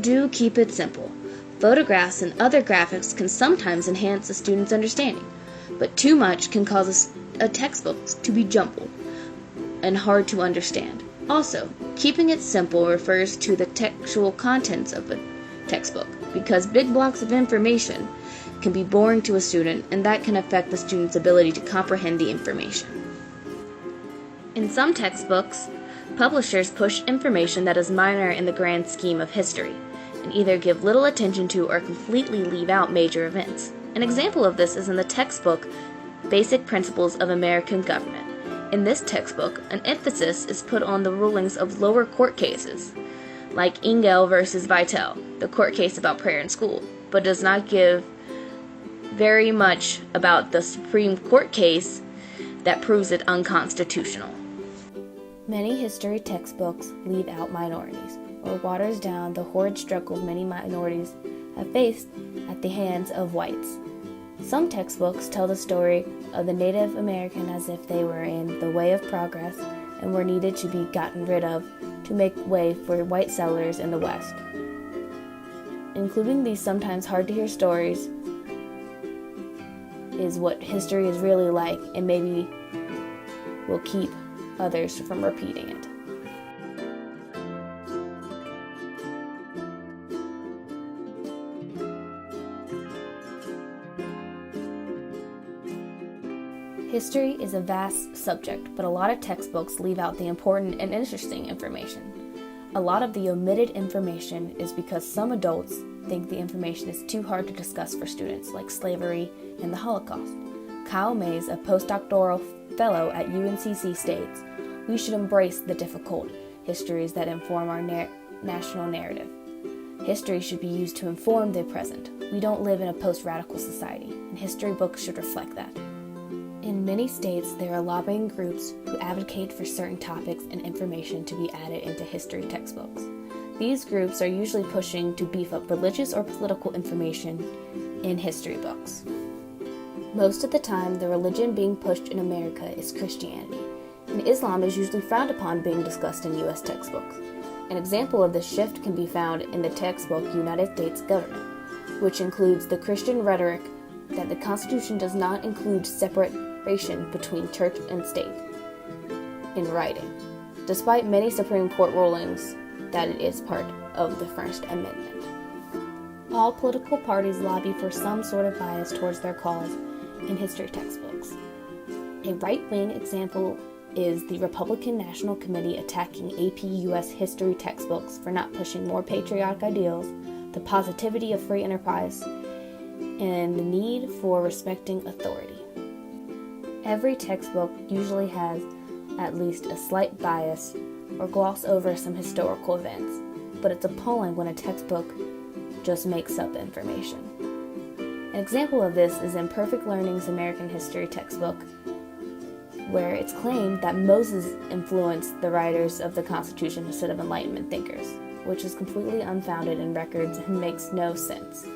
Do keep it simple. Photographs and other graphics can sometimes enhance a student's understanding, but too much can cause a textbook to be jumbled and hard to understand. Also, keeping it simple refers to the textual contents of a textbook, because big blocks of information can be boring to a student, and that can affect the student's ability to comprehend the information. In some textbooks, publishers push information that is minor in the grand scheme of history, and either give little attention to or completely leave out major events. An example of this is in the textbook Basic Principles of American Government. In this textbook, an emphasis is put on the rulings of lower court cases, like Engel versus Vitale, the court case about prayer in school, but does not give very much about the Supreme Court case that proves it unconstitutional. Many history textbooks leave out minorities, or waters down the horrid struggle many minorities have faced at the hands of whites. Some textbooks tell the story of the Native American as if they were in the way of progress and were needed to be gotten rid of to make way for white settlers in the West. Including these sometimes hard-to-hear stories is what history is really like, and maybe will keep others from repeating it. History is a vast subject, but a lot of textbooks leave out the important and interesting information. A lot of the omitted information is because some adults think the information is too hard to discuss for students, like slavery and the Holocaust. Kyle Mays, a postdoctoral fellow at UNCC, states, "We should embrace the difficult histories that inform our national narrative. History should be used to inform the present. We don't live in a post-radical society, and history books should reflect that." In many states, there are lobbying groups who advocate for certain topics and information to be added into history textbooks. These groups are usually pushing to beef up religious or political information in history books. Most of the time, the religion being pushed in America is Christianity, and Islam is usually frowned upon being discussed in U.S. textbooks. An example of this shift can be found in the textbook United States Government, which includes the Christian rhetoric that the Constitution does not include separation between church and state in writing, despite many Supreme Court rulings that it is part of the First Amendment. All political parties lobby for some sort of bias towards their cause in history textbooks. A right-wing example is the Republican National Committee attacking AP U.S. history textbooks for not pushing more patriotic ideals, the positivity of free enterprise, and the need for respecting authority. Every textbook usually has at least a slight bias or gloss over some historical events, but it's appalling when a textbook just makes up information. An example of this is in Perfect Learning's American History textbook, where it's claimed that Moses influenced the writers of the Constitution instead of Enlightenment thinkers, which is completely unfounded in records and makes no sense.